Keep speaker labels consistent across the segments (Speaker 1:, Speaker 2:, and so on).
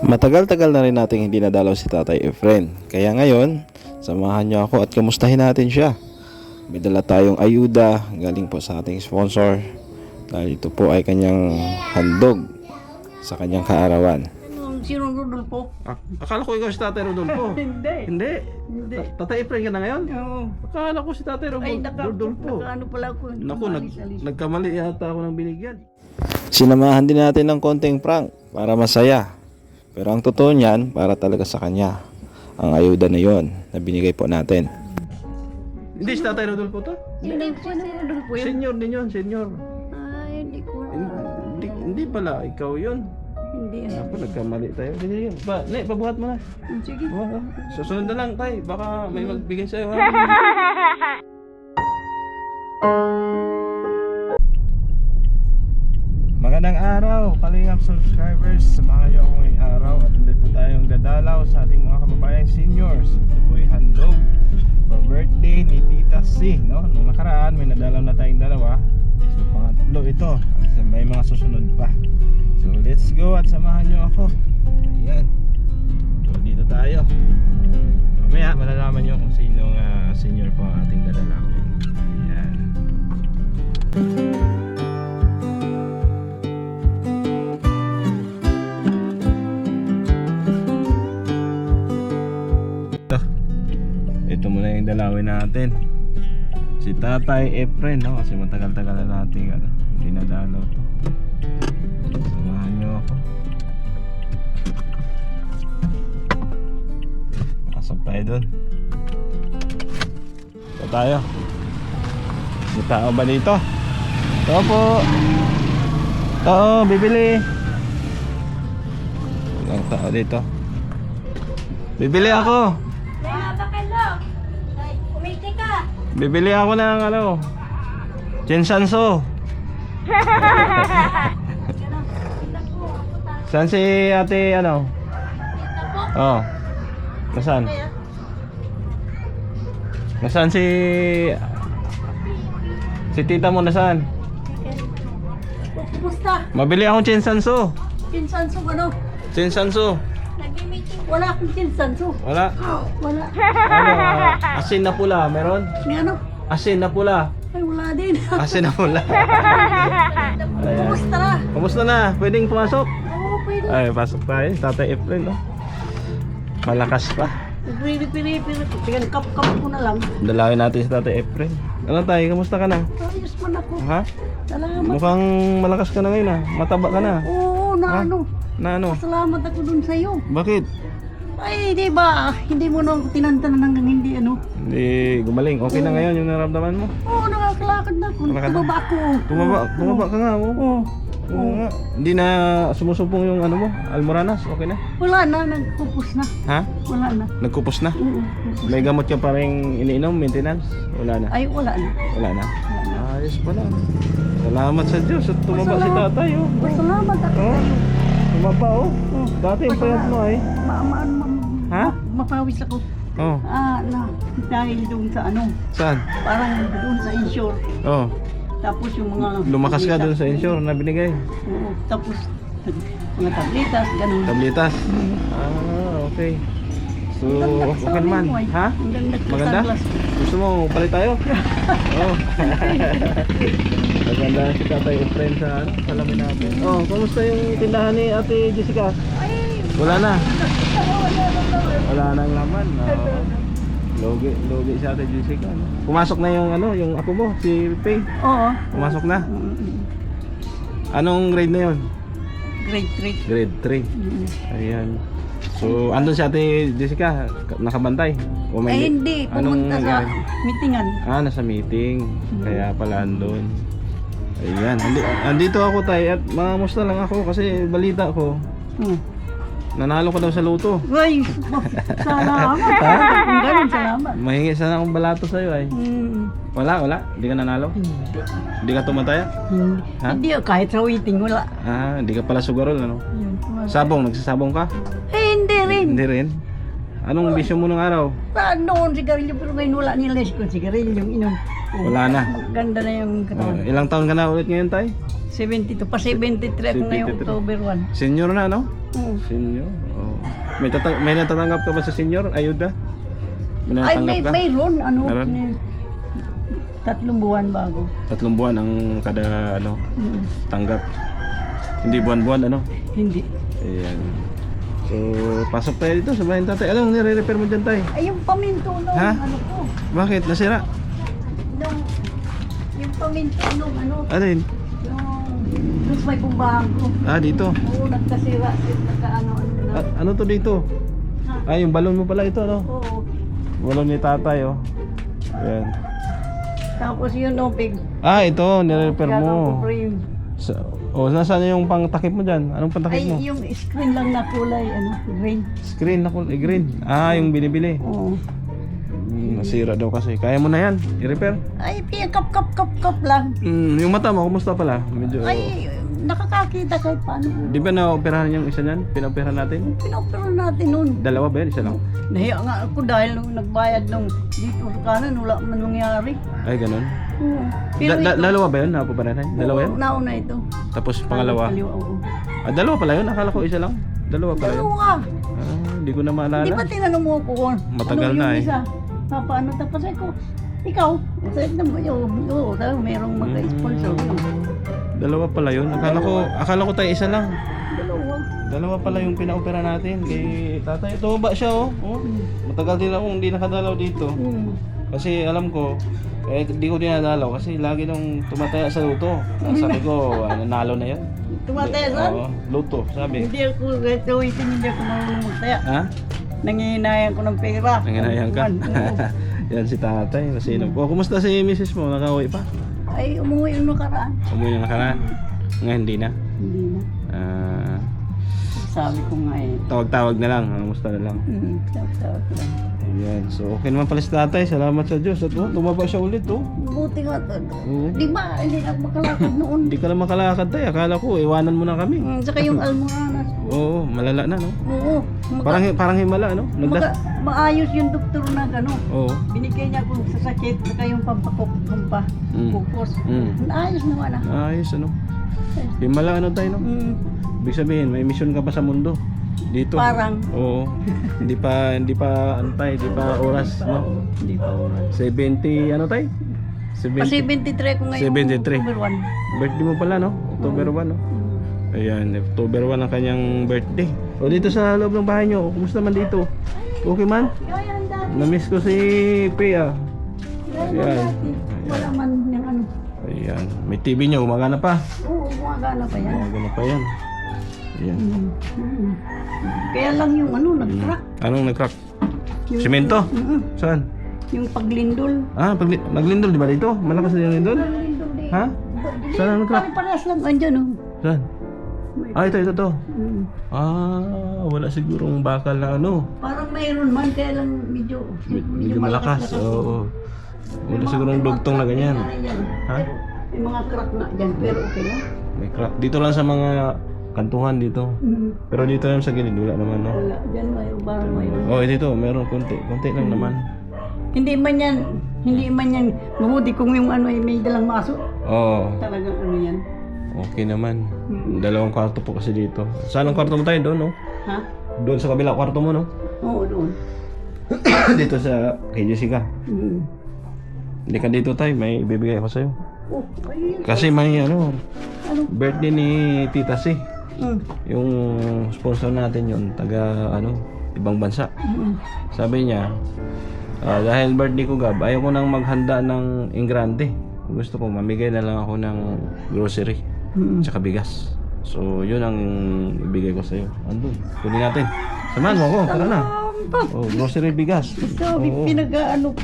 Speaker 1: Matagal-tagal na rin nating hindi nadalaw si Tatay Efren. Kaya ngayon, samahan niyo ako at kamustahin natin siya. May dala tayong ayuda galing po sa ating sponsor. Dahil ito po ay kanyang handog sa kanyang kaarawan.
Speaker 2: Sino Rodolfo?
Speaker 1: Akala ko ikaw si Tatay Rodolfo.
Speaker 2: Hindi.
Speaker 1: Hindi?
Speaker 2: Hindi.
Speaker 1: Tatay Efren ka na ngayon?
Speaker 2: Oo.
Speaker 1: Akala ko si Tatay
Speaker 2: Ay,
Speaker 1: Rodolfo.
Speaker 2: ano pala ako.
Speaker 1: Naku,
Speaker 2: Alis-alis.
Speaker 1: nagkamali yata ako ng binigyan. Sinamahan din natin ng konting prank para masaya. Pero ang totoo niyan, para talaga sa kanya. Ang ayuda na yon na binigay po natin. Hindi si Tatay Rodolfo to?
Speaker 2: Hindi, sino Rodolfo yun?
Speaker 1: Senior din yun, senior.
Speaker 2: Ay, hindi ko.
Speaker 1: Hindi pala, ikaw yun.
Speaker 2: Hindi.
Speaker 1: Ako, nagkamali tayo. Sige, pabuhat mo na.
Speaker 2: Sige.
Speaker 1: Susunod na lang tayo, baka may magbigay sa'yo ha. Magandang araw, Kalingap subscribers. Samahan niyo ako ngayong araw at ulit po tayong dadalaw sa ating mga kababayang seniors. Ito po ay handog for birthday ni Tita C, no? Nung nakaraan may nadalaw na tayong dalawa. So pangatlo ito at may mga susunod pa. So let's go at samahan niyo ako. Ayan. So dito tayo. Mamaya malalaman niyo kung sinong senior po ang ating dadalawin. Ayan. Ito muna yung dalawin natin. Si Tatay Efren, no? Kasi matagal-tagal na natin hindi nadalaw to. Samahan nyo ako. Pasok tayo dun. Ito tayo. May tao ba dito? Ito po. Ito, bibili. Walang tao dito. Bibili ako. Bibili ako ng Chensanso. Saan si ate Oh. Nasaan? Nasaan si tita mo nasaan?
Speaker 2: Kumusta?
Speaker 1: Mabili akong Chensanso.
Speaker 2: Kinsanso ano?
Speaker 1: Chensanso.
Speaker 2: Wala akong kinsanso.
Speaker 1: Wala.
Speaker 2: Wala.
Speaker 1: Asin na pula, meron?
Speaker 2: Ni ano?
Speaker 1: Asin na pula.
Speaker 2: Ay, wala din.
Speaker 1: Asin na pula. Ayan.
Speaker 2: Kumusta na?
Speaker 1: Kumusta na? Pwedeng pumasok?
Speaker 2: Oo, pwede.
Speaker 1: Ay, pasok tayo. Tatay Efren, no? Malakas pa.
Speaker 2: Piri. Tingnan, kap-kap ko na lang.
Speaker 1: Dalawin natin si Tatay Efren. Ano tayo? Kamusta ka na?
Speaker 2: Ayos man ako.
Speaker 1: Ha?
Speaker 2: Salamat.
Speaker 1: Mukhang malakas ka na ngayon, ha? Mataba ka na.
Speaker 2: Oo, na
Speaker 1: Ha?
Speaker 2: ano.
Speaker 1: Na ano?
Speaker 2: Salamat ako dun sa'yo.
Speaker 1: Bakit?
Speaker 2: Ay, di ba? Hindi mo nang tinantanan hanggang hindi ano.
Speaker 1: Hindi gumaling. Okay na ngayon yung naramdaman mo?
Speaker 2: Oo, nakakalakad na ako.
Speaker 1: Lakad na?
Speaker 2: Tumaba ako.
Speaker 1: Tumaba ka nga, oh.
Speaker 2: Oo.
Speaker 1: Oo nga. Hindi na sumusupong yung ano mo? Almoranas, okay na?
Speaker 2: Wala na, nagkupos na.
Speaker 1: Ha?
Speaker 2: Wala na.
Speaker 1: Nagkupos na?
Speaker 2: Oo.
Speaker 1: May gamot ka pa rin iniinom, maintenance? Wala na?
Speaker 2: Ay, wala na.
Speaker 1: Wala na? Ayos pala. Salamat sa Diyos at tumaba si tatay, oh.
Speaker 2: Salamat ako.
Speaker 1: Oh, tumaba, oh. Dati yung payat mo ay. Ha?
Speaker 2: Mapawis ako.
Speaker 1: Oh,
Speaker 2: Dahil doon sa ano,
Speaker 1: saan?
Speaker 2: parang doon sa insure.
Speaker 1: Oh,
Speaker 2: Tapos yung mga...
Speaker 1: lumakas ka doon sa insure na binigay.
Speaker 2: Oo. Tapos, mga tabletas, ganun.
Speaker 1: Tablitas. Okay. So, okay naman. Ha? Maganda? Gusto mo palit tayo? Oh. Maganda si Tatay Efren sa salamin natin. Oh, kumusta yung tindahan ni Ate Jessica? Wala na. Wala nang laman. Logi si Ate Jessica. No? Pumasok na yung yung apo mo, si Pei.
Speaker 2: Oo.
Speaker 1: Pumasok na. Anong grade na yon?
Speaker 2: Grade 3.
Speaker 1: Grade 3. Ayan. So, andun si Ate Jessica, nakabantay? O
Speaker 2: Ay, hindi. Pumunta sa
Speaker 1: nangyari?
Speaker 2: meetingan.
Speaker 1: Nasa meeting. Kaya pala andun. Ayan. Andito ako tayo at mangamusta lang ako kasi balita ko. Nanalo ka daw sa loto.
Speaker 2: Ay, salamat. Ganun, salamat.
Speaker 1: Mahingi sana akong balato sa'yo ay. Wala. Hindi ka nanalo? Hindi ka tumataya? Ha?
Speaker 2: Hindi, kahit sa waiting, wala.
Speaker 1: Hindi ka pala sugarol, ano? Sabong, nagsasabong ka?
Speaker 2: Eh, hindi rin.
Speaker 1: Hindi rin. Anong bisyo mo nung araw?
Speaker 2: Noon, sigarilyo, pero ngayon wala nila ko sigarilyo, inom.
Speaker 1: Wala na.
Speaker 2: Ganda na yung katawan.
Speaker 1: Ilang taon ka na ulit ngayon, tay?
Speaker 2: 72, pa 73 ako ngayong
Speaker 1: 73.
Speaker 2: October 1.
Speaker 1: Senior na, no?
Speaker 2: Oo.
Speaker 1: Senior? Oh. May natatanggap ka ba sa senior? Ayuda? May
Speaker 2: Ay,
Speaker 1: natatanggap ka?
Speaker 2: mayroon. Ano?
Speaker 1: Meron?
Speaker 2: 3 buwan bago.
Speaker 1: 3 buwan ang kada ano,
Speaker 2: Mm.
Speaker 1: tanggap. Hindi buwan-buwan ano?
Speaker 2: Hindi.
Speaker 1: Ayan. So, pasok tayo dito sa bahay ng tatay. Anong nire-repair mo dyan, tay?
Speaker 2: Ay, yung paminto nung
Speaker 1: Ha?
Speaker 2: ano ko.
Speaker 1: Bakit? Nasira?
Speaker 2: Nung, yung paminto nung ano.
Speaker 1: Alin?
Speaker 2: Yung may pumbahan ko.
Speaker 1: Ah, dito.
Speaker 2: Oo, nagkasira. Nagkaano na.
Speaker 1: Ano to dito? Ah, yung balon mo pala ito, no?
Speaker 2: Oo.
Speaker 1: Balon ni tatay, oh. Ayan.
Speaker 2: Tapos yun, no, pig.
Speaker 1: Ah, ito, nire-repair mo.
Speaker 2: Frame.
Speaker 1: Nasaan yung pangtakip mo dyan? Anong pangtakip
Speaker 2: Ay,
Speaker 1: mo?
Speaker 2: yung screen lang na kulay, ano, green.
Speaker 1: Screen na green. Ah, yung binibili.
Speaker 2: Oo.
Speaker 1: Nasira daw kasi. Kaya mo na yan, i-repair.
Speaker 2: Ay, kap lang.
Speaker 1: Yung mata mo, kumusta pala? Medyo...
Speaker 2: Ay, nakakakita kahit paano.
Speaker 1: Di ba na-operahan yung isa niyan? Pina-operahan natin?
Speaker 2: Pinopero natin nun.
Speaker 1: Dalawa ba yan? Isa lang?
Speaker 2: Nahiya nga ako dahil nung nagbayad nung dito sa kanan, wala man nangyari.
Speaker 1: Ay, ganun.
Speaker 2: Oo. Pero ito,
Speaker 1: Dalawa ba yun? Na-operahan? Dalawa yan?
Speaker 2: nauna ito.
Speaker 1: Tapos pangalawa?
Speaker 2: Kaliwa, oo.
Speaker 1: Ah, dalawa pala yun? Akala ko isa lang. Dalawa pala yun?
Speaker 2: Dalawa.
Speaker 1: Ah, hindi ko na maalala.
Speaker 2: Di ba tinanong mo ako kung
Speaker 1: Matagal
Speaker 2: ano
Speaker 1: na
Speaker 2: yung
Speaker 1: eh.
Speaker 2: isa? Paano tapos ako? Ikaw? Sabi na mo yun. Oo, sabi merong mag-sponsor yun.
Speaker 1: Dalawa pala yun. Akala ko tayo isa lang.
Speaker 2: Dalawa.
Speaker 1: Dalawa pala yung pina-opera natin kay tatay. Tumaba siya, oh. Matagal din akong hindi nakadalaw dito. Kasi alam ko, di ko dinadalaw kasi lagi nung tumataya sa luto. Sabi ko, nanalo na yan.
Speaker 2: Tumataya saan?
Speaker 1: Oo, luto, sabi.
Speaker 2: Hindi ako, gawin hindi ako marunong magtaya.
Speaker 1: Ha?
Speaker 2: Nangihinayan ko ng pera.
Speaker 1: Nanginayang ka?
Speaker 2: Oo.
Speaker 1: Yan si tatay. Masinop. Oh, kumusta si misis mo? Nakauwi pa?
Speaker 2: Ay, umuwi yung nakaraan.
Speaker 1: Umuwi na nakaraan? Ngayon hindi na?
Speaker 2: Hindi na.
Speaker 1: Ah,
Speaker 2: Sabi ko nga eh.
Speaker 1: tawag-tawag na lang. Kumusta na lang?
Speaker 2: Tawag lang.
Speaker 1: Ayan. So, okay naman pala si tatay. Salamat sa Diyos. At tumaba siya ulit, oh.
Speaker 2: Buti nga.
Speaker 1: Oo.
Speaker 2: Di ba, hindi na ako makalakad noon.
Speaker 1: Hindi ka na makalakad tayo. Akala ko, iwanan mo na kami.
Speaker 2: Saka yung almohanas.
Speaker 1: Oo, malala na, no?
Speaker 2: Oo.
Speaker 1: Parang himala, no?
Speaker 2: Maayos yung doktor na gano'n.
Speaker 1: Oo.
Speaker 2: Binigay niya kung sa sakit, saka yung pampakukos. Ayos naman ah.
Speaker 1: Ayos, ano? Himala, ano tayo, no? Ibig sabihin, may mission ka pa sa mundo. Dito.
Speaker 2: Parang.
Speaker 1: Oo. Hindi pa antay, hindi pa oras, no?
Speaker 2: Hindi pa oras.
Speaker 1: 70, ano tayo?
Speaker 2: Pa 73 ko ngayon.
Speaker 1: 73.
Speaker 2: October 1.
Speaker 1: Birthday mo pala, no? October 1, no? Ayan, October 1 ang kanyang birthday. O dito sa loob ng bahay nyo, kumusta man dito? Okay man?
Speaker 2: Kaya ang dati.
Speaker 1: Namiss ko si Pia.
Speaker 2: Kaya
Speaker 1: Ayan.
Speaker 2: ang dati. Wala man yung ano.
Speaker 1: Ayan, may TV nyo, umagana pa.
Speaker 2: Oo, gumagana pa yan.
Speaker 1: Umagana pa yan. Ayan.
Speaker 2: Kaya lang yung ano, nag-crack.
Speaker 1: Anong nag-crack?
Speaker 2: Yung-
Speaker 1: Simento? Saan?
Speaker 2: Yung paglindol.
Speaker 1: Ah, naglindol di ba dito? Malakas na yung lindol?
Speaker 2: Paglindol din.
Speaker 1: Ha? Saan ang nag-crack?
Speaker 2: Pare-parehas lang. Andyan oh.
Speaker 1: Saan? Ah, ito.
Speaker 2: Mm.
Speaker 1: Ah, wala sigurong bakal na ano.
Speaker 2: Parang mayroon man, kaya lang
Speaker 1: Medyo malakas. Oo. Wala sigurong dugtong na ganyan. Ha?
Speaker 2: May mga crack na dyan, pero okay lang.
Speaker 1: May crack. Dito lang sa mga kantuhan dito. Pero dito lang sa gilid, wala naman, no?
Speaker 2: Wala, dyan mayroon, parang mayroon.
Speaker 1: Oh, dito, meron konti. Konti lang naman.
Speaker 2: Hindi man yan, mabuti kung yung ano ay may dalang maso.
Speaker 1: Oo.
Speaker 2: Talagang ano yan.
Speaker 1: Okay naman. Dalawang kwarto po kasi dito. Saan ang kwarto mo tayo? Doon, no?
Speaker 2: Ha?
Speaker 1: Doon sa kabila kwarto mo, no?
Speaker 2: Oo, doon.
Speaker 1: Dito sa kay Jessica. Hindi ka dito tayo, may ibibigay ako sa'yo.
Speaker 2: Oh, ayun.
Speaker 1: Kasi may
Speaker 2: Ano?
Speaker 1: birthday ni Tita C.
Speaker 2: Mm.
Speaker 1: Yung sponsor natin yun, taga ibang bansa. Sabi niya, dahil birthday ko Gab, ayaw ko nang maghanda ng ingrante. Gusto ko mamigay na lang ako ng grocery tsaka bigas. So yun ang ibigay ko sa'yo. Andun, kunin natin. Samahan mo ako, tara na. Oh, grocery bigas.
Speaker 2: Sabi,
Speaker 1: Oo.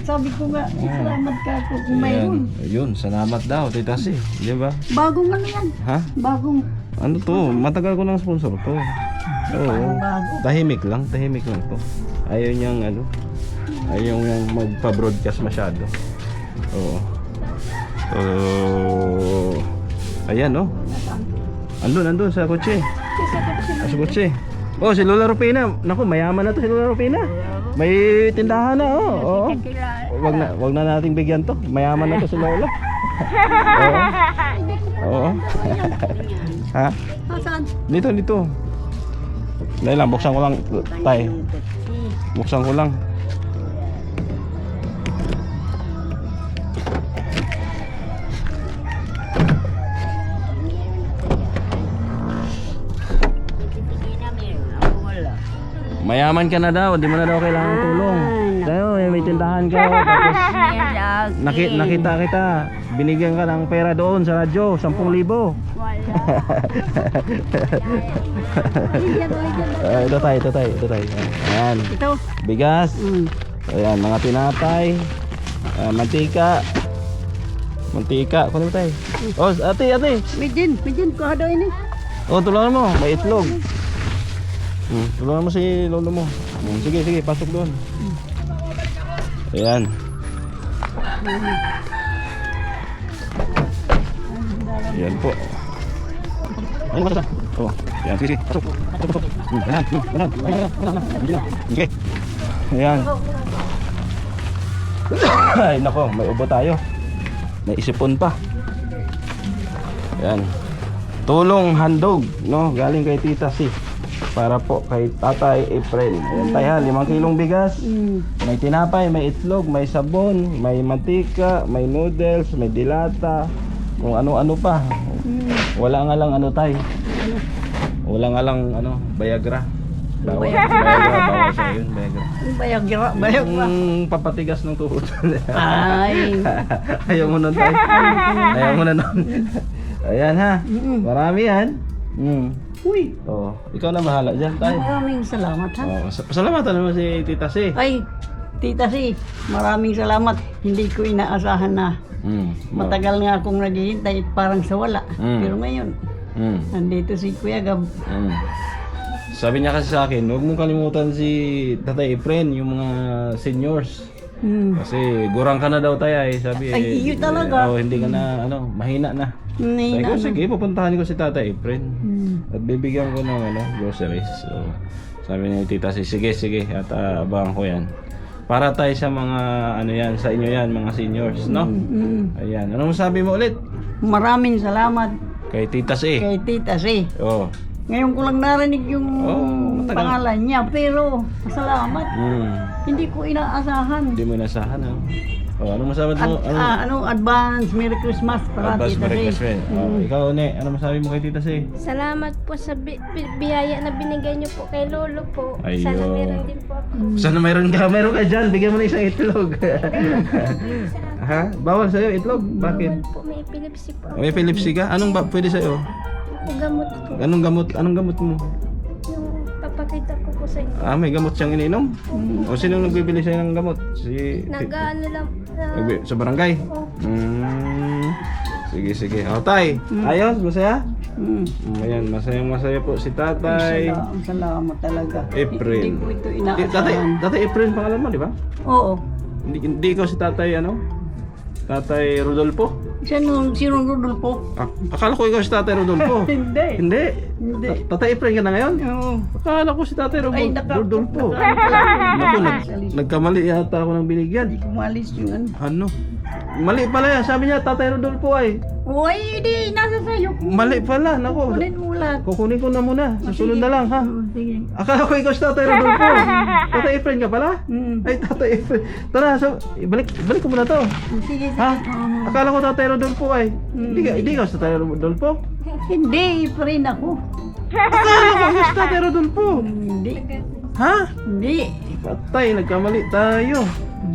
Speaker 2: sabi ko nga, salamat ka ako kung mayroon.
Speaker 1: Ayun, salamat daw, Tita C. Di ba?
Speaker 2: Bagong ano yan?
Speaker 1: Ha?
Speaker 2: Bagong,
Speaker 1: Ano to? Matagal ko ng sponsor to. Oo.
Speaker 2: bago.
Speaker 1: Tahimik lang to. Ayaw niyang ayaw niyang magpa-broadcast masyado. Oo. So, ayan, no? Andun sa kotse. Sa kotse. Oh, si Lola Rupina. Naku, mayaman na to si Lola Rupina. May tindahan na, oh. Oo. Wag na nating bigyan to. Mayaman na to si Lola. Oo. Oo. Ha?
Speaker 2: Saan?
Speaker 1: Dito. Dahil lang, buksan ko lang, tay.
Speaker 2: Kanilungkot si.
Speaker 1: Buksan ko lang. Mayaman ka na daw, di mo na daw kailangan ng tulong. Tayo, may tindahan ka. Tapos nakita kita, binigyan ka ng pera doon sa radyo, 10,000. Ito tayo. Ayan,
Speaker 2: Ito.
Speaker 1: bigas. Ayan, mga tinapay, mantika. Kunin mo tayo. Oh, ate.
Speaker 2: Midin, kuha daw ini.
Speaker 1: Oh, tulungan mo, may itlog. Tulungan mo si lolo mo. Sige, pasok doon. Ayan. Ayan po. Ayun, pasok. Oh, ayan, sige, pasok. Ayan. Sige. Ayan. Ay, nako, may ubo tayo. May isipon pa. Ayan. Tulong handog, no? Galing kay Tita C. Para po kay Tatay Efren. Ayan tayo, 5 kilong bigas. May tinapay, may itlog, may sabon, may mantika, may noodles, may dilata, kung ano-ano pa. Wala nga lang ano tay. Wala nga lang ano, Viagra. Bawal sa yun, Viagra.
Speaker 2: Bayagra.
Speaker 1: Papatigas ng tuhod.
Speaker 2: Ay.
Speaker 1: Ayaw mo nun tay. Ayaw mo na nun. Ayan ha. Marami yan.
Speaker 2: Uy.
Speaker 1: Oh, ikaw na bahala dyan tay.
Speaker 2: Maraming salamat ha.
Speaker 1: Oh, pasalamatan naman si Tita C.
Speaker 2: Ay, Tita si, maraming salamat. Hindi ko inaasahan na matagal nga akong naghihintay parang sa wala. Pero ngayon, nandito si Kuya Gab.
Speaker 1: Sabi niya kasi sa akin, huwag mong kalimutan si Tatay Efren, yung mga seniors. Kasi gurang ka na daw tayo eh. Sabi
Speaker 2: Ay, iyo talaga.
Speaker 1: hindi ka na, mahina na. Sabi ko, sige, pupuntahan ko si Tatay Efren. At bibigyan ko ng groceries. So, sabi ni Tita, sige, at abangan ko yan. Para tayo sa mga, sa inyo yan, mga seniors, no? Ayan, anong sabi mo ulit?
Speaker 2: Maraming salamat
Speaker 1: Kay Tita C.
Speaker 2: kay Tita si.
Speaker 1: Oh.
Speaker 2: Ngayon ko lang narinig yung
Speaker 1: matagal.
Speaker 2: pangalan niya, pero salamat. Hindi ko inaasahan.
Speaker 1: Hindi mo inasahan, ha? Oh, anong masabi mo?
Speaker 2: Advance Merry Christmas para
Speaker 1: Advance
Speaker 2: Tita
Speaker 1: Merry
Speaker 2: si.
Speaker 1: Christmas. Ikaw, Ne, ano masabi mo kay Tita C?
Speaker 3: Salamat po sa biyaya na binigay niyo po kay Lolo po.
Speaker 1: Ayun.
Speaker 3: Sana meron din po ako.
Speaker 1: Sana meron ka dyan, bigyan mo na isang itlog. Ha? Bawal sa'yo itlog? Bakit?
Speaker 3: Po, may epilepsy po.
Speaker 1: May epilepsy ka? Anong pwede sa'yo?
Speaker 3: Ako gamot po.
Speaker 1: Anong gamot mo?
Speaker 3: Yung papakita ko po sa inyo.
Speaker 1: May gamot siyang ininom? O sino nagbibili sa'yo ng gamot?
Speaker 3: Nag-ano lang.
Speaker 1: Sa barangay? Sige. O, Tay, ayos? Masaya? Ayan, masaya po si Tatay
Speaker 2: Salamat talaga.
Speaker 1: Efren.
Speaker 2: Hindi ko ito inaasahan.
Speaker 1: Tatay Efren pangalan mo, di ba?
Speaker 2: Oo.
Speaker 1: Hindi ikaw si Tatay Tatay Rodolfo?
Speaker 2: Sino Rodolfo?
Speaker 1: Akala ko ikaw si Tatay Rodolfo.
Speaker 2: Hindi.
Speaker 1: Hindi. Tatay Efren ka na ngayon?
Speaker 2: Oo.
Speaker 1: Akala ko si Tatay Rodolfo. Naku, nagkamali yata ako ng binigyan.
Speaker 2: Hindi ko malis yung
Speaker 1: Ano? Mali pala yan. Sabi niya Tatay Rodolfo ay.
Speaker 2: Uy, hindi. Nasa sayo.
Speaker 1: Mali pala. Naku.
Speaker 2: Kunin mo lahat.
Speaker 1: Kukunin ko na muna. Susunod na lang ha.
Speaker 2: Sige.
Speaker 1: Akala ko ikaw si Tatay Rodolfo. Tatay Efren ka pala? Ay, Tatay Efren. Tara, balik ko muna to.
Speaker 2: Sige.
Speaker 1: Ha? Akala ko Tatay Rodolfo ay. Hindi ka si Tatay Rodolfo?
Speaker 2: Hindi pa rin ako.
Speaker 1: Akala ko si Tatay Rodolfo.
Speaker 2: Hindi.
Speaker 1: Ha?
Speaker 2: Hindi.
Speaker 1: Patay, nagkamali tayo.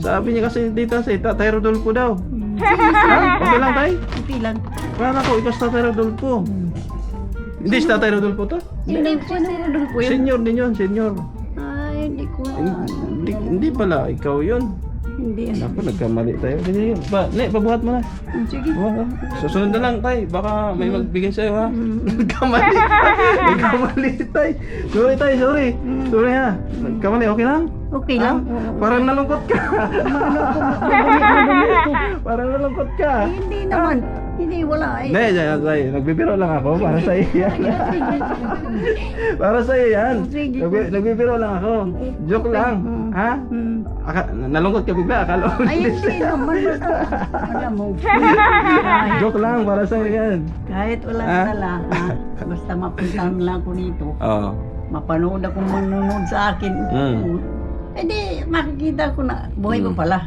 Speaker 1: Sabi niya kasi dito si Tatay Rodolfo daw. Ha? Okay lang tayo?
Speaker 2: Okay lang.
Speaker 1: Akala ko ikaw si Tatay Rodolfo. Hindi si Tatay Rodolfo to?
Speaker 2: Sino Rodolfo yun?
Speaker 1: Senior din yun, senior.
Speaker 2: Ay, hindi ko.
Speaker 1: Hindi pala, ikaw yun.
Speaker 2: Hindi.
Speaker 1: Ako, nagkamali tayo. Pabuhat mo na.
Speaker 2: Sige.
Speaker 1: Susunod na lang tay, baka may magbigay sa'yo ha. Nagkamali. Nagkamali tay. Sorry ha. Nagkamali, okay lang?
Speaker 2: Okay lang.
Speaker 1: Parang nalungkot ka. Parang nalungkot ka.
Speaker 2: Hindi naman. Hindi, wala eh.
Speaker 1: Hindi, nagbibiro lang ako para sa iyo yan. Para sa iyo yan. Nagbibiro lang ako. Joke lang. Ha? Nalungkot ka bigla, akala ko.
Speaker 2: Ay, hindi naman. Alam mo.
Speaker 1: Joke lang, para sa iyo yan.
Speaker 2: Kahit walang dala, ha? Basta mapuntahan lang ako dito.
Speaker 1: Oo.
Speaker 2: mapanood akong manonood sa akin. Eh di, makikita ko na buhay pa pala.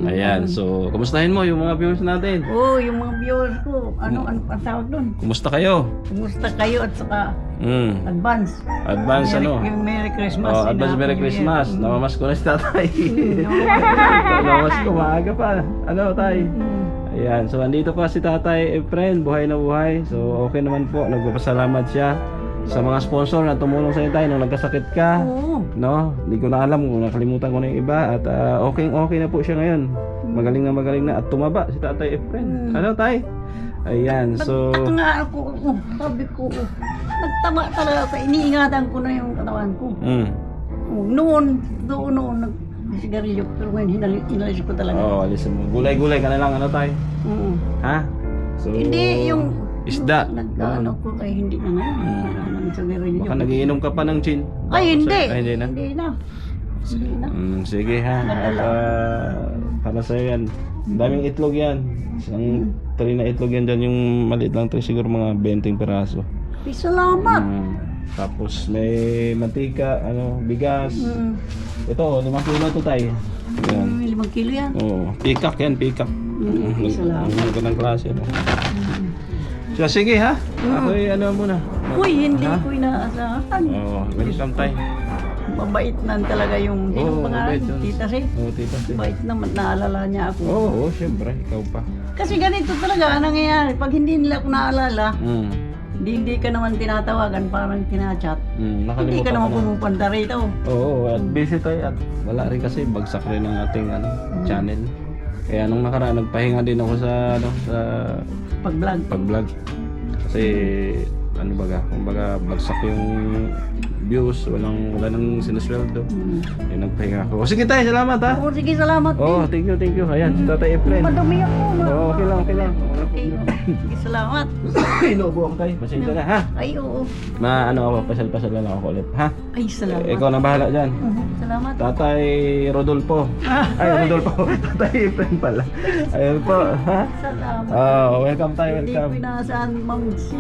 Speaker 1: Ayan, so kumustahin mo yung mga viewers natin?
Speaker 2: Oo, yung mga viewers ko, ano ang tawag doon?
Speaker 1: Kumusta kayo?
Speaker 2: Kumusta kayo at saka advance.
Speaker 1: Advance
Speaker 2: Merry Christmas.
Speaker 1: Oh, advance Merry Christmas. Namamas ko na si tatay. Namamas ko maaga pa. Ano, tay? Ayan, so andito pa si tatay Efren, buhay na buhay. So okay naman po, nagpapasalamat siya sa mga sponsor na tumulong sa iyo tayo nung nagkasakit ka.
Speaker 2: Oo.
Speaker 1: No, hindi ko na alam kung nakalimutan ko na yung iba at okay na po siya ngayon. Magaling na at tumaba si tatay Efren. Ano, tay? Ayan, so
Speaker 2: Nga ako, sabi ko, nagtama talaga ako. Iniingatan ko na yung katawan ko. Noon, nagsigarilyo. Pero ngayon, hinalis ko talaga.
Speaker 1: oh, alisin mo. Gulay-gulay ka na lang, ano, tay? Ha? So
Speaker 2: Hindi, yung
Speaker 1: isda.
Speaker 2: nagkaano ko ay hindi na ngayon. Nagsigarilyo.
Speaker 1: Baka nagiinom ka pa ng gin.
Speaker 2: Ay, hindi.
Speaker 1: Ay, hindi na.
Speaker 2: Hindi na. Hindi na.
Speaker 1: Sige ha. At, para sa'yo yan. Daming itlog yan. Isang tray na itlog yan dyan. Yung maliit lang tray siguro mga 20 piraso.
Speaker 2: Ay, salamat.
Speaker 1: Tapos may mantika, bigas. Ito, 5 kilo to tayo. Yan.
Speaker 2: 5 kilo yan.
Speaker 1: Oo. Pikak yan, pikak.
Speaker 2: Ay, salamat.
Speaker 1: Ang ganang klase. No? So, sige ha. Ako'y muna.
Speaker 2: Uy, hindi ko inaasahan.
Speaker 1: Welcome tayo.
Speaker 2: Mabait na talaga yung
Speaker 1: mabait yun.
Speaker 2: Tita Si.
Speaker 1: Tita Si.
Speaker 2: Mabait naman, naalala niya ako.
Speaker 1: Oo, syempre. Ikaw pa.
Speaker 2: Kasi ganito talaga ang nangyayari. Pag hindi nila ako naalala, hindi ka naman tinatawagan, parang tinachat. Hindi ka naman pumupunta rito.
Speaker 1: Oo, at busy tayo at wala rin kasi bagsak rin ang ating channel. Kaya nung nakaraan nagpahinga din ako sa
Speaker 2: Pag-vlog.
Speaker 1: Kasi kumbaga bagsak yung views, wala nang sinusweldo. Yung nagpahinga ako. Sige tayo, salamat ha.
Speaker 2: Oo, sige, salamat.
Speaker 1: Thank you. Ayan, si Tatay Efren.
Speaker 2: Madumi ako.
Speaker 1: Okay lang.
Speaker 2: Sige, salamat.
Speaker 1: Inubo ako tayo. Pasensya na ha.
Speaker 2: Ay, oo.
Speaker 1: Ako, pasal lang ako ulit ha.
Speaker 2: Ay, salamat.
Speaker 1: Ikaw na bahala dyan.
Speaker 2: Salamat.
Speaker 1: Tatay Rodolfo. Ay, Rodolfo. Tatay Efren pala. Ayun po. Ha?
Speaker 2: Salamat.
Speaker 1: Welcome tayo,
Speaker 2: Hindi
Speaker 1: welcome.
Speaker 2: ko inaasahan, Ma'am Si.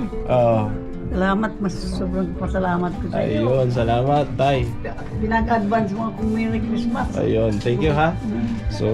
Speaker 1: Salamat,
Speaker 2: Sobrang pasalamat ko sa iyo.
Speaker 1: Ayun, salamat, tay.
Speaker 2: Pinag-advance mo akong Merry Christmas.
Speaker 1: Ayun, thank you ha. So,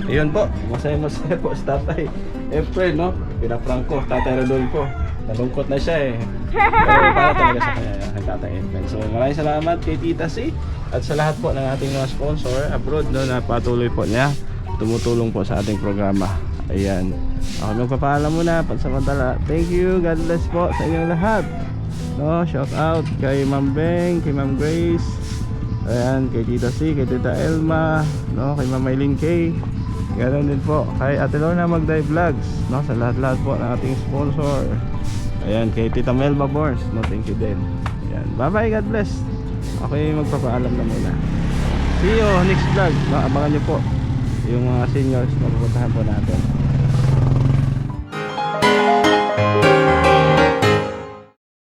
Speaker 1: ayun po. Masaya po si Tatay Efren, no? Pinaprank ko, Tatay Rodolfo. Nalungkot na siya eh. Pero para talaga sa kanya, kay Tatay Efren. So, maraming salamat kay Tita Si at sa lahat po ng ating mga sponsor abroad, no, na patuloy po niya tumutulong po sa ating programa. Ayan. Ako magpapaalam muna pansamantala. Thank you. God bless po sa inyong lahat. No, shout out kay Ma'am Beng, kay Ma'am Grace. Ayan, kay Tita C, kay Tita Elma, no, kay Ma'am Maylin K. Ganoon din po kay Ate Lorna Magday Vlogs, no, sa lahat-lahat po ng ating sponsor. Ayan, kay Tita Melba Borns, no, thank you din. Ayan. Bye-bye, God bless. Ako yung magpapaalam na muna. See you next vlog. No, abangan niyo po yung mga seniors na pupuntahan po natin.